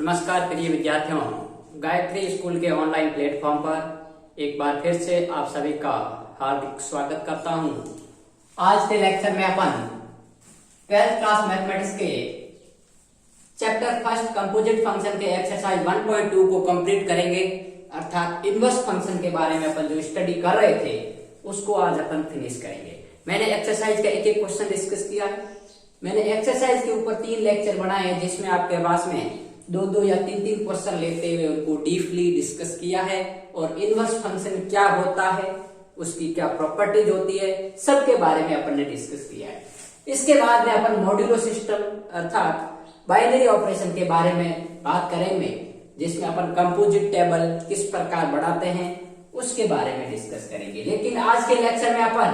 नमस्कार प्रिय विद्यार्थियों, गायत्री स्कूल के ऑनलाइन प्लेटफॉर्म पर एक बार फिर से आप सभी का हार्दिक स्वागत करता हूं। आज के लेक्चर में अपन 12th क्लास मैथमेटिक्स के चैप्टर फर्स्ट कंपोजिट फंक्शन के एक्सरसाइज 1.2 को कंप्लीट करेंगे। अर्थात इनवर्स फंक्शन के बारे में अपन जो स्टडी कर रहे थे उसको आज अपन फिनिश करेंगे। मैंने एक्सरसाइज का एक एक क्वेश्चन डिस्कस किया है। मैंने एक्सरसाइज के ऊपर 3 लेक्चर बनाए हैं जिसमें आपके पास में 2 या 3 क्वेश्चन लेते हुए उनको डीपली डिस्कस किया है और इनवर्स फंक्शन क्या होता है, उसकी क्या प्रॉपर्टीज होती है, सबके बारे में अपन ने डिस्कस किया है। इसके बाद में अपन मॉड्यूलो सिस्टम अर्थात बाइनरी ऑपरेशन के बारे में बात करेंगे, जिसमें अपन कंपोजिट टेबल किस प्रकार बढ़ाते हैं उसके बारे में डिस्कस करेंगे। लेकिन आज के लेक्चर में अपन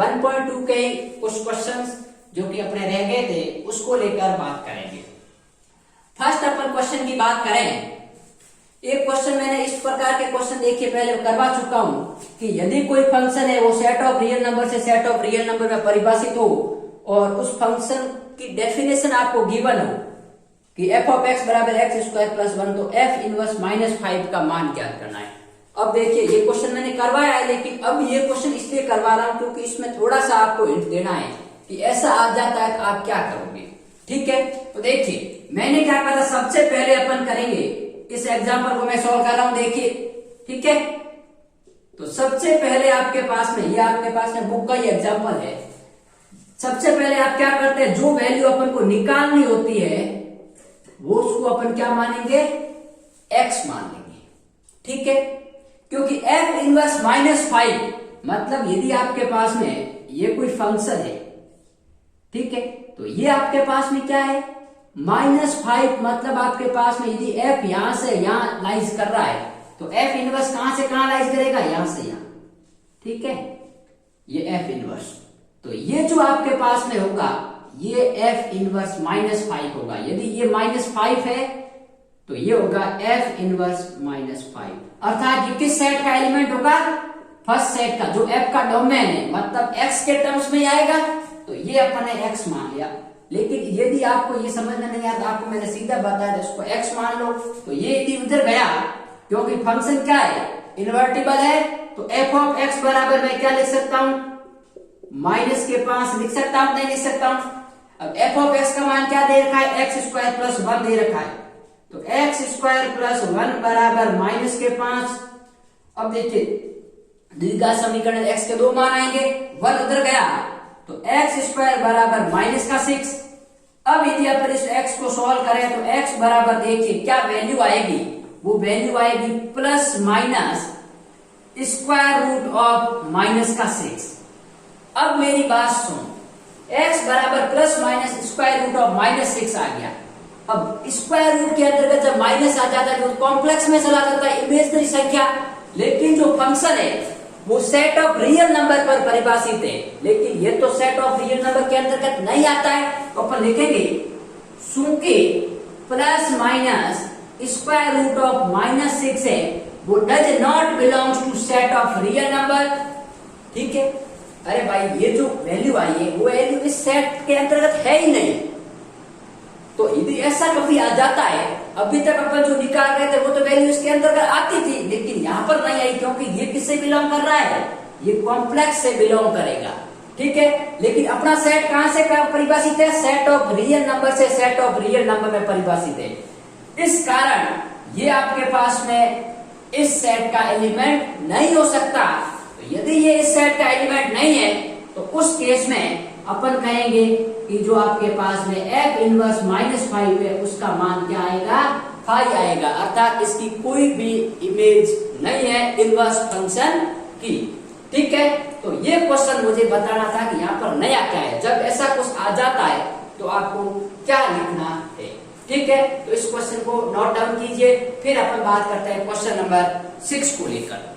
1.2 के कुछ क्वेश्चंस जो कि अपने रह गए थे उसको लेकर बात करेंगे। फर्स्ट अपन क्वेश्चन की बात करें, एक क्वेश्चन मैंने इस प्रकार के क्वेश्चन देखिए पहले करवा चुका हूं कि यदि कोई फंक्शन है वो सेट ऑफ रियल नंबर से सेट ऑफ रियल नंबर में परिभाषित हो और उस फंक्शन की डेफिनेशन आपको गिवन हो कि f ऑफ x बराबर x स्क्वायर प्लस 1, तो f इनवर्स -5 का मान ज्ञात करना है। अब देखिए ये क्वेश्चन मैंने करवाया है, लेकिन अब ये क्वेश्चन इसलिए करवा रहा हूं क्योंकि इसमें थोड़ा सा आपको हिंट देना है कि ऐसा आ जाता है तो आप क्या करोगे। ठीक है, तो देखिए मैंने क्या कहा, सबसे पहले अपन करेंगे इस एग्जांपल को मैं सॉल्व कर रहा हूं, देखिए। ठीक है, तो सबसे पहले आपके पास में ये आपके पास में बुक का ही एग्जांपल है। सबसे पहले आप क्या करते हैं, जो वैल्यू अपन को निकालनी होती है वो उसको अपन क्या मानेंगे, x मान लेंगे। ठीक है, क्योंकि f इनवर्स -5 मतलब यदि आपके पास में ये कोई फंक्शन है, ठीक है, तो ये आपके पास में क्या है -5 मतलब आपके पास में यदि f यहां से यहां लाइज कर रहा है तो f इनवर्स कहां से कहां लाइज करेगा, यहां से यहां। ठीक है, ये f इनवर्स, तो ये जो आपके पास में होगा ये f इनवर्स -5 होगा। यदि ये -5 है तो ये होगा f इनवर्स -5, अर्थात ये किस सेट का एलिमेंट होगा, फर्स्ट सेट का, जो f का डोमेन है, मतलब x के टर्म्स में आएगा, तो ये अपन ने x मान लिया। लेकिन यदि आपको ये समझ में नहीं आता, आपको मैंने सीधा बताया इसको x मान लो, तो ये यदि उधर गया क्योंकि फंक्शन क्या है, इन्वर्टिबल है, तो f ऑफ x बराबर मैं क्या लिख सकता हूं, -5 लिख सकता हूं, नहीं लिख सकता हूं। अब f ऑफ x का मान क्या दे रखा है, x स्क्वायर प्लस 1 दे रखा है, तो x स्क्वायर प्लस 1 बराबर -5। अब देखिए द्विघात समीकरण x के 2 मान आएंगे, 1 उधर गया तो x स्क्वायर बराबर -6। अब यदि अपन इस x को सॉल्व करें तो x बराबर देखिए क्या वैल्यू आएगी, वो वैल्यू आएगी plus minus square root of -6। अब मेरी बात सुन, x बराबर plus minus square root of -6 आ गया। अब स्क्वायर रूट के अंतर्गत जब माइनस आ जाता है तो कॉम्प्लेक्स में चला जाता है, इमेजिनरी संख्या। लेकिन जो फंक्शन है वो सेट ऑफ रियल नंबर पर परिभाषित है, लेकिन ये तो सेट ऑफ रियल नंबर के अंतर्गत नहीं आता है, तो अपन लिखेंगे चूंकि plus minus square root of -6 है वो does not belongs to set of real number. ठीक है, अरे भाई ये जो वैल्यू आई है वो वैल्यू इस सेट के अंतर्गत है ही नहीं, तो यदि ऐसा कभी आ जाता है, अभी तक अपन जो निकाल रहे थे वो तो वैल्यू इसके अंतर्गत आती थी, लेकिन यहाँ पर नहीं आई क्योंकि ये किससे बिलोंग कर रहा है, ये कॉम्प्लेक्स से बिलोंग करेगा। ठीक है, लेकिन अपना सेट कहां से परिभाषित है, सेट ऑफ रियल नंबर से सेट ऑफ रियल नंबर में परिभाषित है। इस कारण ये आपके पास में इस सेट का एलिमेंट नहीं हो सकता। तो यदि ये इस सेट का एलिमेंट नहीं है तो उस केस में अपन कहेंगे कि जो आपके पास में f इनवर्स -5 है उसका मान क्या आएगा, 5 आएगा, अर्थात इसकी कोई भी इमेज नहीं है इनवर्स फंक्शन की। ठीक है, तो ये क्वेश्चन मुझे बताना था कि यहाँ पर नया क्या है, जब ऐसा कुछ आ जाता है तो आपको क्या लिखना है। ठीक है, तो इस क्वेश्चन को नोट डाउन कीजिए, फिर अपन बात करते हैं क्वेश्चन नंबर 6 को लेकर।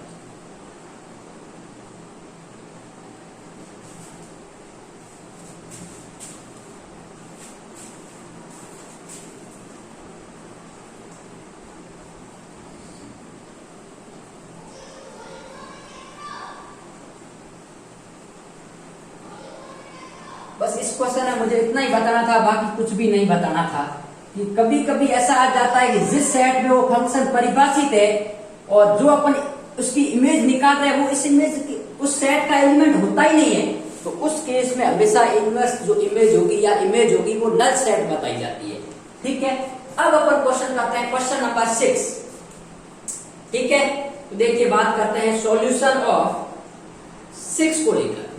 बस इस क्वेश्चन में मुझे इतना ही बताना था, बाकी कुछ भी नहीं बताना था। कि कभी कभी ऐसा आ जाता है कि जिस सेट में वो फंक्शन परिभाषित है और जो अपन उसकी इमेज निकाल रहे हैं वो इस इमेज की उस सेट का एलिमेंट होता ही नहीं है, तो उस केस में हमेशा इनवर्स जो इमेज होगी या इमेज होगी वो नल सेट बताई जाती है। ठीक है, अब अपन क्वेश्चन करते हैं, क्वेश्चन नंबर 6। ठीक है, तो देखिए बात करते हैं सॉल्यूशन ऑफ 6 को लेकर।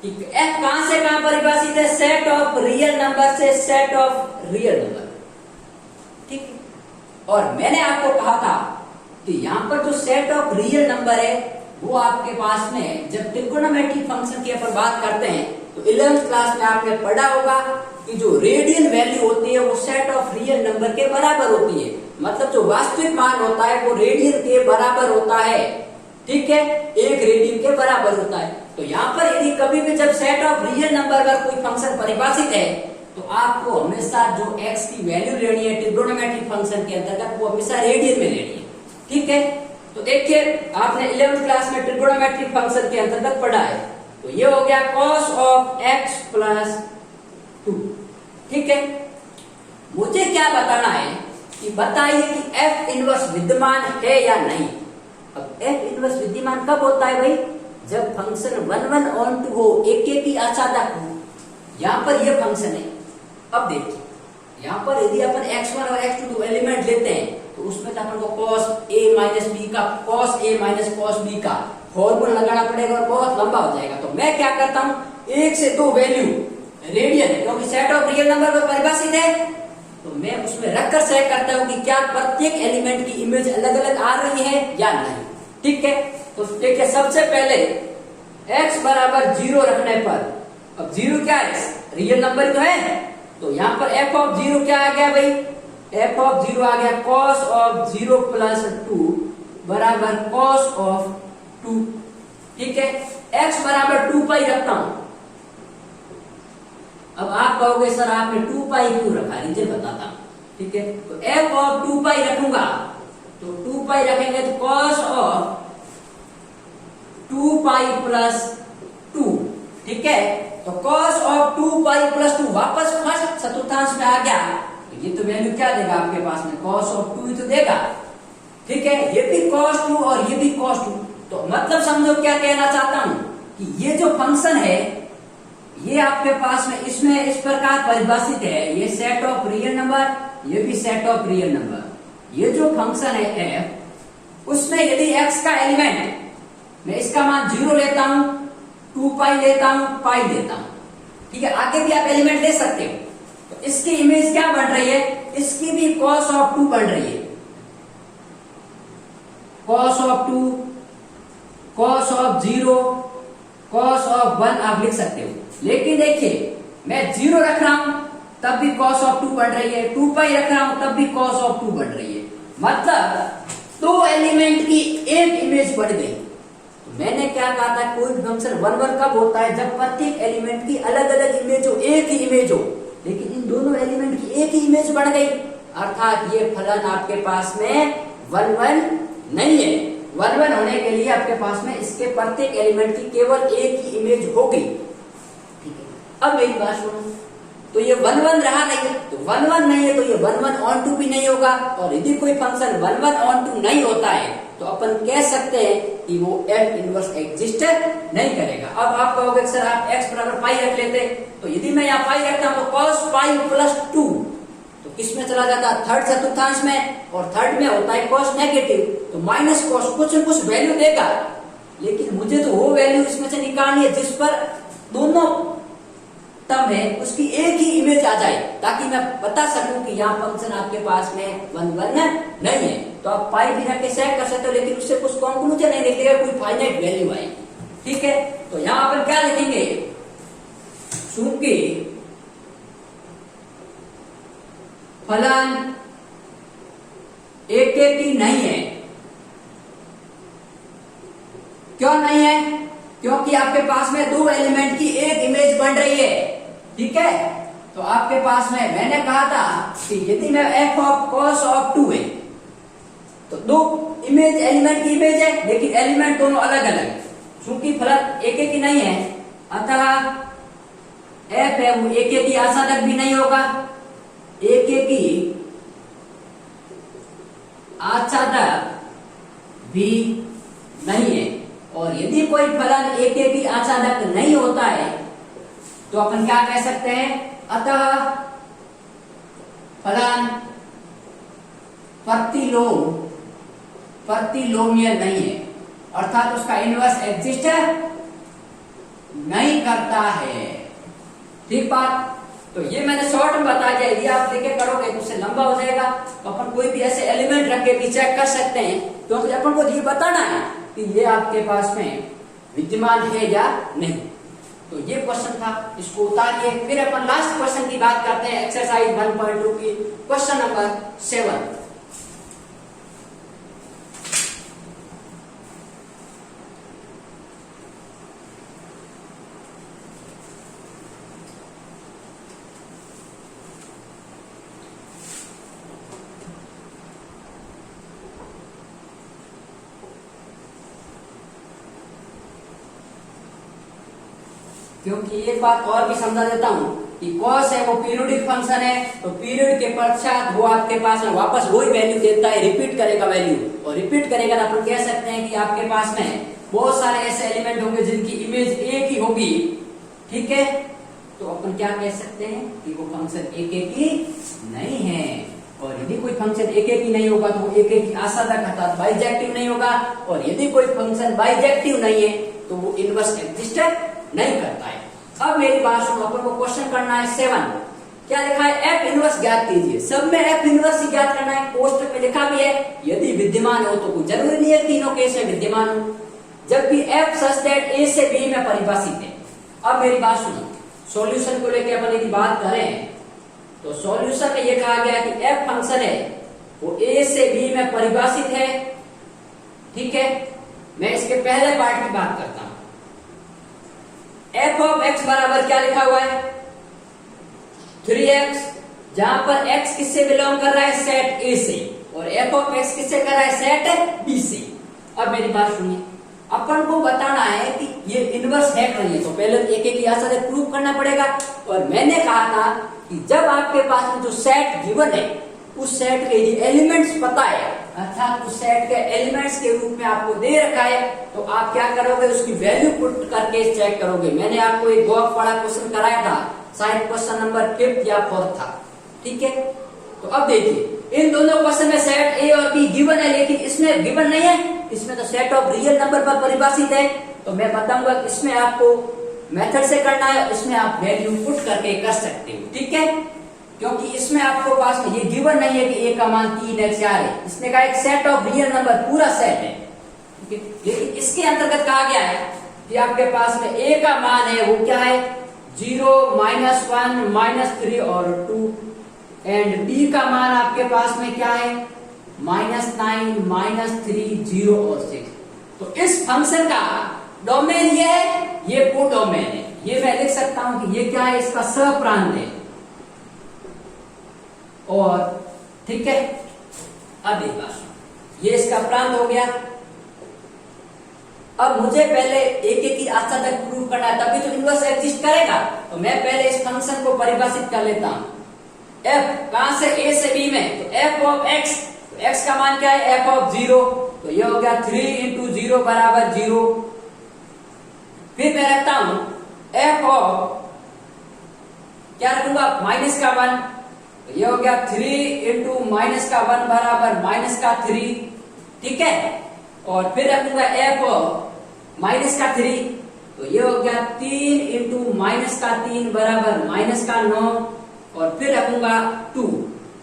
ठीक है, एफ कहां से कहां परिभाषित है? सेट ऑफ रियल नंबर से सेट ऑफ रियल नंबर। ठीक है, और मैंने आपको कहा था कि यहां पर जो सेट ऑफ रियल नंबर है वो आपके पास में जब ट्रिगोनोमेट्रिक फंक्शन की अपन बात करते हैं तो 11th क्लास में आपने पढ़ा होगा कि जो रेडियन वैल्यू होती है वो सेट ऑफ रियल नंबर के बराबर होती है, मतलब जो वास्तविक मान होता है वो रेडियन के बराबर होता है। ठीक है, 1 रेडियन के बराबर होता है। तो यहाँ पर यदि कभी भी जब सेट ऑफ रियल नंबर का कोई फंक्शन परिभाषित है तो आपको हमेशा जो x की वैल्यू लेनी है ट्रिगोनोमेट्रिक फंक्शन के अंतर्गत वो हमेशा रेडियन में लेनी है। ठीक है, तो देखिए आपने 11th क्लास में ट्रिगोनोमेट्रिक फंक्शन के अंतर्गत पढ़ा है, तो ये हो गया cos ऑफ x प्लस 2। ठीक है, मुझे क्या बताना है कि बताइए कि f इनवर्स विद्यमान है या नहीं। अब f इनवर्स विद्यमान कब होता है भाई? जब फंक्शन 1 ऑन टू हो, एक की आसादक हो। यहाँ पर ये फंक्शन है। अब देखिए यहाँ पर यदि अपन x1 और x2 दो एलिमेंट लेते हैं तो उसमें तो अपन को cos a माइनस बी का cos a minus cos b का फॉर्मूला लगाना पड़ेगा और बहुत लंबा हो जाएगा। तो मैं क्या करता हूँ, 1 से 2 वैल्यू रेडियन है क्योंकि सेट ऑफ रियल नंबर पर परिभाषित है, तो मैं उसमें रखकर चेक करता हूँ कि क्या प्रत्येक एलिमेंट की इमेज अलग अलग आ रही है या नहीं। ठीक है, तो देखिए सबसे पहले x बराबर 0 रखने पर, अब 0 क्या है? रियल नंबर तो है, तो यहाँ पर f ऑफ 0 क्या आ गया भाई? f ऑफ 0 आ गया cos ऑफ 0 प्लस 2 बराबर cos ऑफ 2। ठीक है, x बराबर 2 पाई रखता हूं। अब आप कहोगे सर आपने 2 पाई क्यों रखा, रीजन बताता हूं। ठीक है, तो f ऑफ 2 पाई रखूंगा, तो 2 पाई रखेंगे तो cos ऑफ 2 पाई प्लस 2। ठीक है, तो cos ऑफ 2 पाई प्लस 2 वापस फर्स्ट चतुर्थांश में आ गया, तो ये तो वैल्यू क्या देगा आपके पास में? cos ऑफ 2 ही तो देगा। ठीक है, ये भी cos 2 और ये भी cos 2। तो मतलब समझो क्या कहना चाहता हूं कि ये जो फंक्शन है ये आपके पास में इसमें इस प्रकार परिभाषित है, ये सेट ऑफ रियल नंबर, ये भी सेट ऑफ रियल नंबर। ये जो फंक्शन है f उसमें यदि x का एलिमेंट मैं इसका मान 0 लेता हूं, 2 पाई लेता हूं, पाई लेता हूं। ठीक है, आगे भी आप एलिमेंट ले सकते हो, तो इसकी इमेज क्या बन रही है? इसकी भी cos ऑफ 2 बन रही है। cos of 2, cos of 0, cos of 1 आप लिख सकते हो। लेकिन देखिए मैं 0 रख रहा हूं तब भी cos ऑफ 2 बन रही है, 2 पाई रख रहा हूं तब भी cos ऑफ 2 बन रही है, मतलब 2 एलिमेंट की एक इमेज बढ़ गई। तो मैंने क्या कहा था, कोई फंक्शन 1 कब होता है? जब प्रत्येक एलिमेंट की अलग अलग इमेज हो, एक ही इमेज हो, लेकिन इन दोनों एलिमेंट की एक ही इमेज बढ़ गई, अर्थात ये फलन आपके पास में 1 नहीं है। 1 होने के लिए आपके पास में इसके प्रत्येक एलिमेंट की केवल एक ही इमेज होगी। ठीक है, अब मेरी बात सुनो, तो ये 1 रहा नहीं है, तो 1 नहीं है तो ये 1 ऑन 2 भी नहीं होगा, और यदि कोई फंक्शन 1 ऑन 2 नहीं होता है तो अपन कह सकते हैं कि वो f इनवर्स एग्जिस्ट नहीं करेगा। अब आप कहोगे सर आप x बराबर पाई रख लेते, तो यदि मैं यहाँ पाई रखता हूं तो cos पाई प्लस 2 तो किसमें चला जाता? थर्ड चतुर्थांश में, और थर्ड में होता है cos नेगेटिव, तो माइनस cos कुछ न कुछ वैल्यू देगा, लेकिन मुझे तो वो वैल्यू इसमें से निकालनी है जिस पर दोनों टर्म है उसकी एक ही इमेज आ जाए, ताकि मैं बता सकूं कि यहाँ फंक्शन आपके पास में 1 नहीं है। तो आप पाई भी रख के चेक कर सकते हो, लेकिन उससे कुछ कंक्लूजन नहीं निकलेगा, कोई फाइनाइट वैल्यू आएगी। ठीक है, तो यहाँ पर क्या लिखेंगे? चूंकि फलन एक ही नहीं है, क्यों नहीं है? क्योंकि आपके पास में 2 एलिमेंट की एक इमेज बन रही है। ठीक है, तो आपके पास में मैंने कहा था कि यदि मैं f ऑफ cos ऑफ 2 है तो 2 इमेज एलिमेंट की इमेज है, लेकिन एलिमेंट दोनों अलग अलग है। चूंकि फलन एक ही नहीं है, अतः f है वो एक ही आसानक भी नहीं होगा, एक ही आच्छादक भी नहीं है। और यदि कोई फलन एकेकी आच्छादक नहीं होता है तो अपन क्या कह सकते हैं, अतः फलन प्रतिलोमीय नहीं है, अर्थात उसका इनवर्स एग्जिस्ट नहीं करता है। ठीक बात। तो ये मैंने शॉर्ट में बता दिया, यदि आप लेके करोगे तो उससे लंबा हो जाएगा। तो अपन कोई भी ऐसे एलिमेंट रख के भी चेक कर सकते हैं, क्योंकि तो अपन को ये बताना है कि ये आपके पास में विद्यमान है या नहीं। तो ये क्वेश्चन था, इसको उतारिए। फिर अपन लास्ट क्वेश्चन की बात करते हैं, एक्सरसाइज 1.2 की क्वेश्चन नंबर 7। क्योंकि एक बात और भी समझा देता हूं कि cos है वो पीरियोडिक फंक्शन है, तो पीरियड के पश्चात वो आपके पास में वापस वही वैल्यू देता है, रिपीट करेगा वैल्यू। और रिपीट करेगा तो अपन कह सकते हैं कि आपके पास में बहुत सारे ऐसे एलिमेंट होंगे जिनकी इमेज एक ही होगी। ठीक है, तो अपन क्या कह सकते हैं कि वो फंक्शन एक ही नहीं है। और यदि कोई फंक्शन एक ही नहीं होगा तो वो एक ही आसादक अर्थात बाइजेक्टिव नहीं होगा। और यदि कोई फंक्शन बाइजेक्टिव नहीं है तो वो इनवर्स एग्जिस्ट नहीं करता है। अब मेरी बात सुनो, अपन को क्वेश्चन करना है 7। क्या लिखा है, एफ इनवर्स ज्ञात कीजिए। सब में एफ इनवर्स ही ज्ञात करना है। कोष्टक में लिखा भी है यदि विद्यमान हो तो कोई जरूरी नहीं है तीनों केस में विद्यमान हो, जबकि एफ सच दैट ए से बी में परिभाषित है। अब मेरी बात सुनो, सॉल्यूशन को लेकर अपन यदि बात करें तो सॉल्यूशन में यह कहा गया कि एफ फंक्शन है वो ए से बी में परिभाषित है। ठीक है, मैं इसके पहले पार्ट की बात करता हूं। एफ ऑफ एक्स बराबर क्या लिखा हुआ है, 3x, जहां पर x किससे बिलोंग कर रहा है, सेट ए से, और एफ ऑफ एक्स किससे कर रहा है, सेट बी से। अब मेरी बात सुनिए, अपन को बताना है कि ये इनवर्स है कि नहीं, तो पहले एक एक आसानी प्रूव करना पड़ेगा। और मैंने कहा था कि जब आपके पास में जो सेट गिवन है उस सेट के एलिमेंट्स पता है, अर्थात उस सेट के एलिमेंट्स के रूप में आपको दे रखा है, तो आप क्या करोगे, उसकी वैल्यू पुट करके चेक करोगे। मैंने आपको एक बहुत बड़ा क्वेश्चन कराया था, शायद क्वेश्चन नंबर 5 या 4 था। ठीक है, तो अब देखिए, इन दोनों क्वेश्चन में सेट ए और बी गिवन है, लेकिन इसमें गिवन नहीं है, इसमें तो सेट ऑफ रियल नंबर पर परिभाषित है। तो मैं बताऊंगा इसमें आपको मेथड से करना है, इसमें आप वैल्यू पुट करके कर सकते हो। ठीक है, क्योंकि इसमें आपको पास में ये गिवन नहीं है कि ए का मान 3 है 4 है, इसमें का एक सेट ऑफ रियल नंबर पूरा सेट है। लेकिन इसके अंतर्गत कहा गया है कि आपके पास में ए का मान है वो क्या है, 0, -1, -3 और 2, एंड बी का मान आपके पास में क्या है, -9, -3, 0 और 6। तो इस फंक्शन का डोमेन ये है, ये को डोमेन है। ये मैं लिख सकता हूं कि ये क्या है, इसका सप्रांत है। और ठीक है, अब एक बात, ये इसका प्रांत हो गया। अब मुझे पहले एक एक की आसादक प्रूव करना है, तभी तो इनवर्स एग्जिस्ट करेगा। तो मैं पहले इस फंक्शन को परिभाषित कर लेता हूं। एफ कहां से, ए से बी में, तो एफ ऑफ एक्स, एक्स का मान क्या है, एफ ऑफ 0, तो ये हो गया 3 × 0 बराबर 0। फिर मैं रखता हूं एफ ऑफ, क्या रखूंगा, माइनस का 1, तो ये हो गया 3 × -1 बराबर -3। ठीक है, और फिर रखूंगा एफ ऑफ -3, तो ये हो गया 3 × -3 बराबर -9, और फिर रखूंगा 2,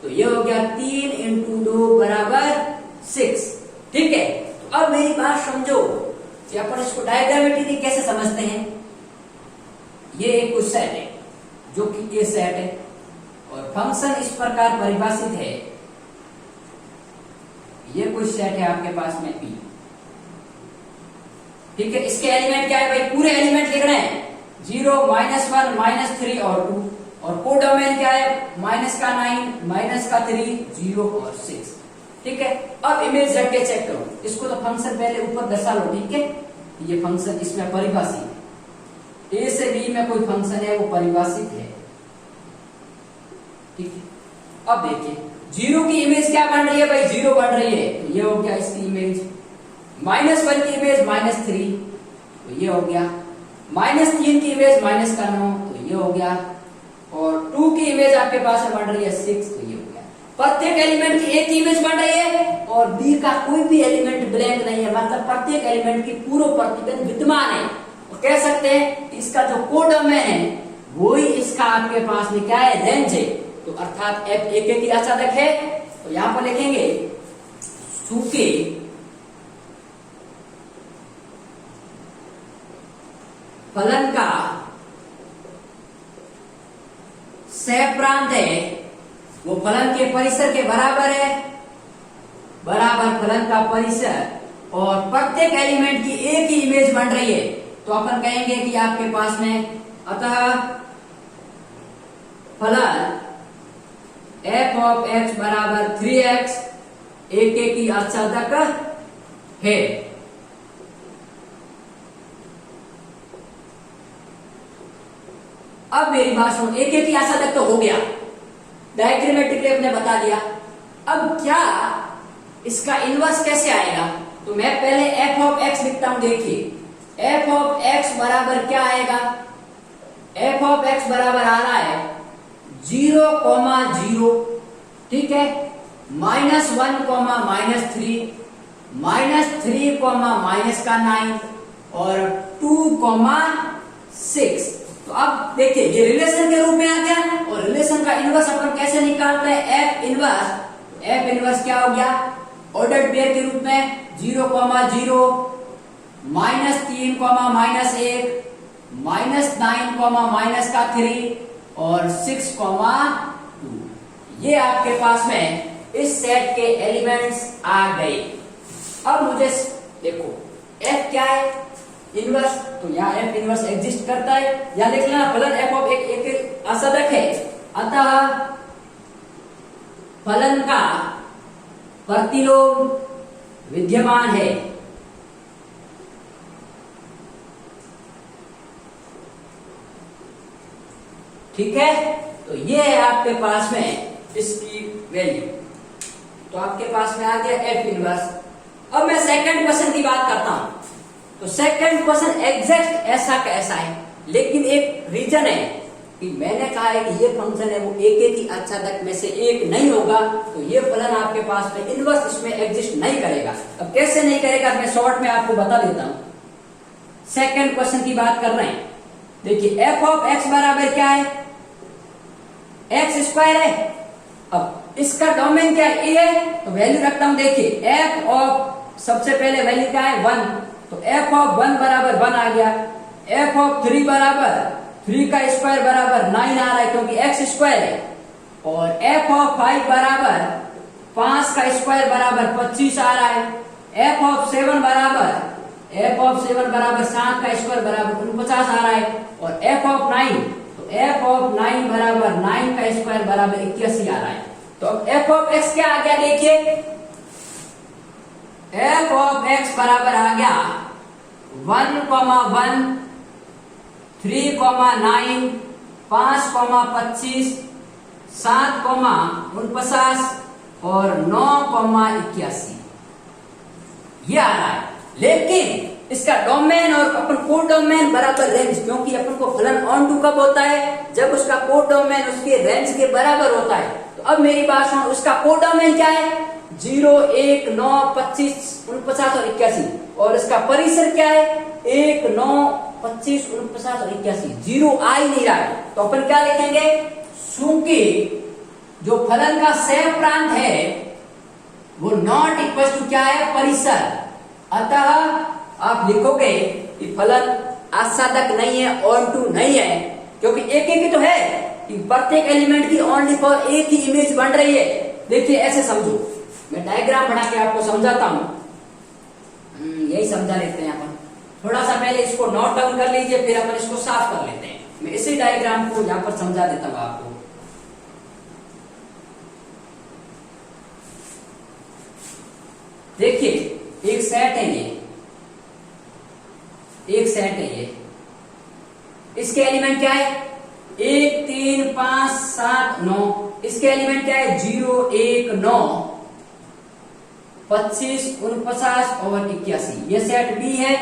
तो ये हो गया 3 × 2 बराबर 6। ठीक है, तो अब मेरी बात समझो कि अपन इसको डायग्रामेटिकली कैसे समझते हैं। ये एक कुछ सेट है जो कि ए सेट है, और फंक्शन इस प्रकार परिभाषित है, ये कोई सेट है आपके पास में पी। ठीक है, इसके एलिमेंट क्या है भाई, पूरे एलिमेंट लिख रहे हैं, 0, -1, -3 और 2, और कोडोमेन क्या है, -9, -3, 0 और 6। ठीक है, अब इमेज रख के चेक करो इसको। तो फंक्शन पहले ऊपर दर्शा लो। ठीक है, ये फंक्शन इसमें परिभाषित है, ए से बी में कोई फंक्शन है वो परिभाषित है। ठीक है, अब देखिए जीरो की इमेज क्या बन रही है भाई, जीरो बन रही है, तो ये हो गया इसकी इमेज। -1 की इमेज -3, तो ये हो गया। -3 की इमेज -9, तो ये हो गया। और 2 की इमेज आपके पास में बन रही है 6, तो ये हो गया। प्रत्येक एलिमेंट की एक इमेज बन रही है और बी का कोई भी एलिमेंट ब्लैंक नहीं है, मतलब प्रत्येक एलिमेंट की पूर्व प्रतिबिंब विद्यमान है। तो कह सकते हैं कि इसका जो कोडोमेन है वही इसका आपके पास में क्या है, रेंज है। तो अर्थात f एक की आच्छादक है। तो यहां पर लिखेंगे चूंकि फलन का सह प्रांत है वो फलन के परिसर के बराबर है, बराबर फलन का परिसर और प्रत्येक एलिमेंट की एक ही इमेज बन रही है, तो अपन कहेंगे कि आपके पास में अतः फलन f ऑफ x बराबर 3x एक की आच्छादक है। अब मेरी बात सुनो, एक की आच्छादक तो हो गया, डायग्रामेटिकली अपने बता दिया। अब क्या इसका इनवर्स कैसे आएगा, तो मैं पहले f ऑफ x लिखता हूं। देखिए f ऑफ x बराबर क्या आएगा, f ऑफ x बराबर आ रहा है 0,0, ठीक है, -1, -3, -3, -9 और 2,6। तो अब देखिए ये रिलेशन के रूप में आ गया और रिलेशन का इनवर्स अपन कैसे निकालते हैं, f इनवर्स। f इनवर्स क्या हो गया, ऑर्डर्ड पेयर के रूप में 0,0, -3, -1, -9, और 6,2। ये आपके पास में इस सेट के एलिमेंट्स आ गए। अब मुझे देखो f क्या है, इनवर्स, तो यहाँ f इनवर्स एग्जिस्ट करता है। या देख लेना फलन f ऑफ एक आच्छादक है, अतः फलन का प्रतिलोम विद्यमान है। ठीक है, तो ये है आपके पास में इसकी वैल्यू। तो आपके पास में आ गया f इनवर्स। अब मैं सेकंड क्वेश्चन की बात करता हूं। तो सेकंड क्वेश्चन एग्जैक्ट ऐसा कैसा है, लेकिन एक रीजन है कि मैंने कहा है कि ये फंक्शन है वो एक की आच्छादक में से एक नहीं होगा, तो ये फलन आपके पास में इनवर्स इसमें एग्जिस्ट नहीं करेगा। अब कैसे नहीं करेगा, मैं शॉर्ट में आपको बता देता हूं। सेकंड क्वेश्चन की बात कर रहे हैं। देखिए f ऑफ x बराबर क्या है, x स्क्वायर है। अब इसका डोमेन क्या है, a है, तो वैल्यू रखता हूं। देखिए f ऑफ सबसे पहले वैल्यू क्या है, 1, तो f ऑफ 1 बराबर 1 आ गया। f ऑफ 3 बराबर 3 का स्क्वायर बराबर 9 आ रहा है क्योंकि x स्क्वायर है। और f ऑफ 5 बराबर 5 का स्क्वायर बराबर 25 आ रहा है। f ऑफ 7 बराबर 7 का स्क्वायर बराबर 49 आ रहा है। और f ऑफ 9, तो f ऑफ 9 बराबर 9 का स्क्वायर बराबर 81 आ रहा है। तो अब f ऑफ x क्या आ गया, देखिए f ऑफ x बराबर आ गया 1,1, 3,9, 5,25, 7,49 और 9,81 ये आ रहा है। लेकिन इसका डोमेन और अपन कोड डोमेन बराबर रेंज, क्योंकि अपन को फलन ऑन टू कब होता है, जब उसका कोड डोमेन उसके रेंज के बराबर होता है। तो अब मेरी बात सुनो, उसका कोड डोमेन क्या है, 0, 1, 9, 25, 49 और 81। और इसका परिसर क्या है, 1, 9, 25, 49 और 81। 0 आ ही नहीं रहा है, तो अपन क्या लिखेंगे, चूंकि जो फलन का सह प्रांत है वो नॉट इक्वल टू क्या है, परिसर। अतः आप लिखोगे कि फलन आच्छादक नहीं है, ऑन टू नहीं है, क्योंकि एक ही तो है कि प्रत्येक एलिमेंट की ओनली फॉर एक ही इमेज बन रही है। देखिए ऐसे समझो, मैं डायग्राम बना के आपको समझाता हूं। यही समझा लेते हैं अपन। थोड़ा सा पहले इसको नोट डाउन कर लीजिए, फिर अपन इसको साफ कर लेते हैं। मैं इसी डायग्राम को यहां पर समझा देता हूं आपको। देखिए एक सेट है, ये एक सेट है, ये इसके एलिमेंट क्या है, 1 3 5 7 9, इसके एलिमेंट क्या है 0 1 9 25 49 और 81। ये सेट बी है,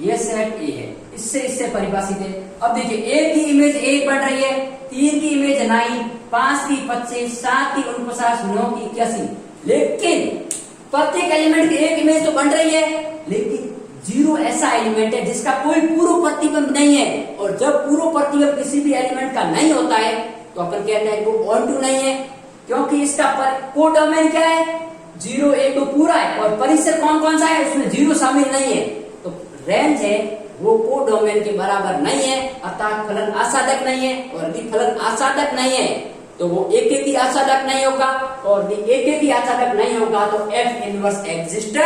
ये सेट ए है, इससे परिभाषित है। अब देखिए एक की इमेज 1 बन रही है, 3 की इमेज 9, 5 की 25, 7 की 49, 9 की 81। लेकिन प्रत्येक एलिमेंट की एक इमेज तो बन रही है, लेकिन 0 ऐसा एलिमेंट है जिसका कोई पूर्व प्रतिबिंब नहीं है। और जब पूर्व प्रतिबिंब किसी भी एलिमेंट का नहीं होता है तो अपन कहते हैं वो ऑन टू नहीं है, क्योंकि इसका कोडोमेन क्या है 0 1 2 पूरा है और परिसर कौन कौन सा है उसमें 0 शामिल नहीं है। तो रेंज है वो कोडोमेन के बराबर नहीं है, अर्थात फलन आसादक नहीं है। और यदि फलन आसादक नहीं है तो वो एक ही आसादक नहीं होगा, और यदि एक ही आसादक नहीं होगा तो एफ इनवर्स एग्जिस्ट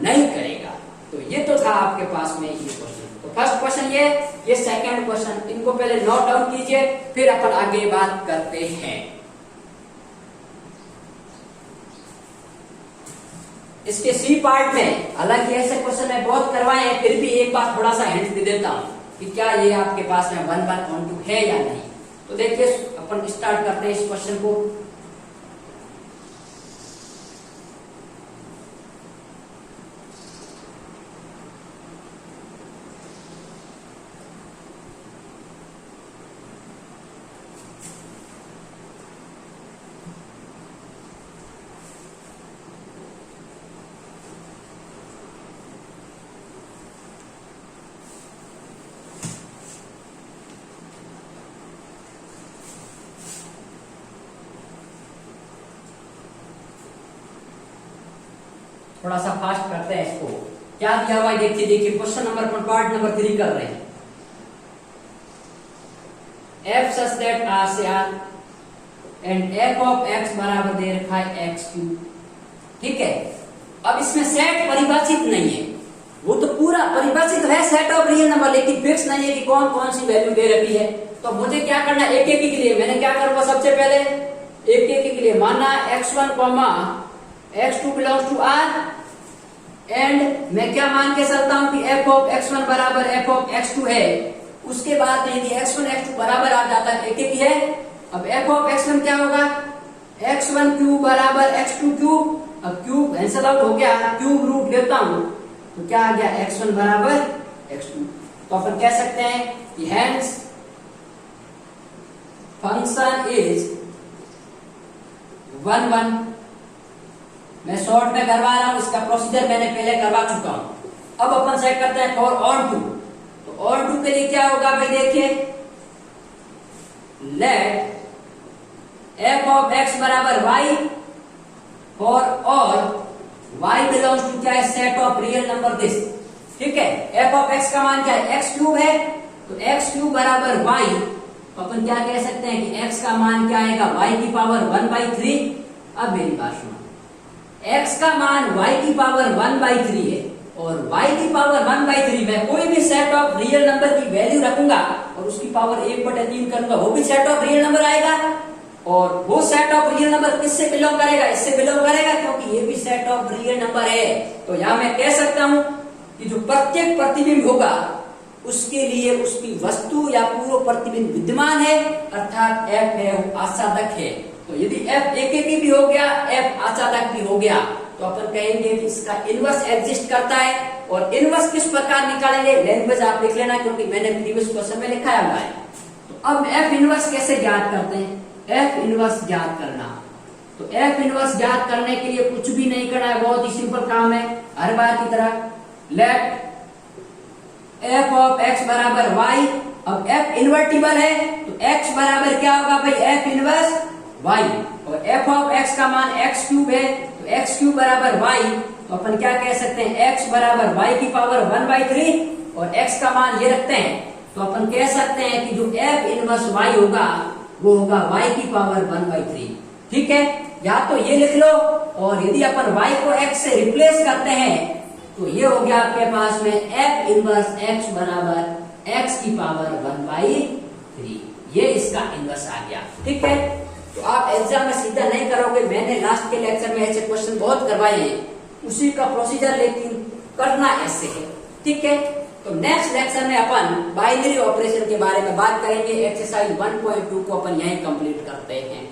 नहीं करेगा। तो ये तो था आपके पास में ये क्वेश्चन। तो फर्स्ट क्वेश्चन ये सेकंड क्वेश्चन, इनको पहले नोट डाउन कीजिए, फिर अपन आगे बात करते हैं। इसके सी पार्ट में, हालांकि ऐसे क्वेश्चन मैं बहुत करवाए हैं, फिर भी एक बार थोड़ा सा हिंट दे देता हूं कि क्या ये आपके पास में 1 1 ऑन टू है या नहीं। तो देखिए अपन स्टार्ट करते हैं इस क्वेश्चन को। थोड़ा सा फास्ट करते हैं इसको। क्या दिया हुआ है देखिए क्वेश्चन नंबर अपन पार्ट नंबर 3 कर रहे हैं। f such that r से r and f of x बराबर दे रखा है x क्यूब। ठीक है, अब इसमें सेट परिभाषित नहीं है, वो तो पूरा परिभाषित है सेट ऑफ रियल नंबर, लेकिन फिक्स नहीं है कि कौन कौन सी वैल्यू दे रखी है। तो मुझे क्या करना है, एक एक के लिए मैंने क्या करूंगा, सबसे पहले एक एक के लिए मानना x1 x2 belongs to r and मैं क्या मान के चलता हूं कि f ऑफ x1 बराबर f ऑफ x2 है। उसके बाद में यदि x1 x2 बराबर आ जाता है, एक एक है। अब f ऑफ x1 क्या होगा, x1 क्यूब बराबर x2 क्यूब। अब क्यूब कैंसिल आउट हो गया, क्यूब रूट लेता हूं तो क्या आ गया x1 बराबर x2। तो अपन कह सकते हैं कि हेंस फंक्शन इज 1 1। मैं शॉर्ट में करवा रहा हूं, इसका प्रोसीजर मैंने पहले करवा चुका हूं। अब अपन सेट करते हैं फॉर ऑन टू। तो ऑन टू के लिए क्या होगा भाई, देखिए लेट f ऑफ x बराबर y for all y belongs to क्या है, set of real number this. ठीक है, f ऑफ x का मान क्या है, x क्यूब है, तो x क्यूब बराबर y। अपन क्या कह सकते हैं कि x का मान क्या आएगा, y की पावर 1/3। अब मेरी बात सुनो, x का मान y की पावर 1/3 है और y की पावर 1/3 में कोई भी सेट ऑफ रियल नंबर की वैल्यू रखूंगा और उसकी पावर 1/3 करूंगा, वो भी सेट ऑफ रियल नंबर आएगा। और वो सेट ऑफ रियल नंबर किससे बिलोंग करेगा, इससे बिलोंग करेगा, क्योंकि ये भी सेट ऑफ रियल नंबर है। तो यहां मैं कह सकता हूं कि जो प्रत्येक प्रतिबिंब होगा उसके लिए उसकी वस्तु या पूर्व प्रतिबिंब विद्यमान है, अर्थात f है वो आसादक है। तो यदि f एक भी हो गया, f आसादक भी हो गया, तो अपन कहेंगे कि इसका इनवर्स एग्जिस्ट करता है। और इनवर्स किस प्रकार निकालेंगे, लैंग्वेज आप लिख लेना, क्योंकि मैंने प्रीवियस क्वेश्चन में लिखाया हुआ है। तो अब f इनवर्स कैसे ज्ञात करते हैं, f इनवर्स ज्ञात करना। तो f इनवर्स ज्ञात करने के लिए कुछ भी नहीं करना है, बहुत ही सिंपल काम है, हर बार की तरह। लेट f ऑफ x बराबर y। अब f इन्वर्टिबल है तो x बराबर क्या होगा भाई, f इनवर्स y। और f ऑफ x का मान x क्यूब है तो x क्यूब बराबर y। तो अपन क्या कह सकते हैं, x बराबर y की पावर 1/3 और x का मान ये रखते हैं। तो अपन कह सकते हैं कि जो f इनवर्स y होगा वो होगा y की पावर 1/3। ठीक है, या तो ये लिख लो, और यदि अपन y को x से रिप्लेस करते हैं तो ये हो गया आपके पास में f इनवर्स x बराबर x की पावर 1/3। ये इसका इनवर्स आ गया। ठीक है, तो आप एग्जाम में सीधा नहीं करोगे, मैंने लास्ट के लेक्चर में ऐसे क्वेश्चन बहुत करवाए हैं, उसी का प्रोसीजर, लेकिन करना ऐसे है। ठीक है, तो नेक्स्ट लेक्चर में अपन बाइनरी ऑपरेशन के बारे में बात करेंगे। एक्सरसाइज 1.2 को अपन यहीं कंप्लीट करते हैं।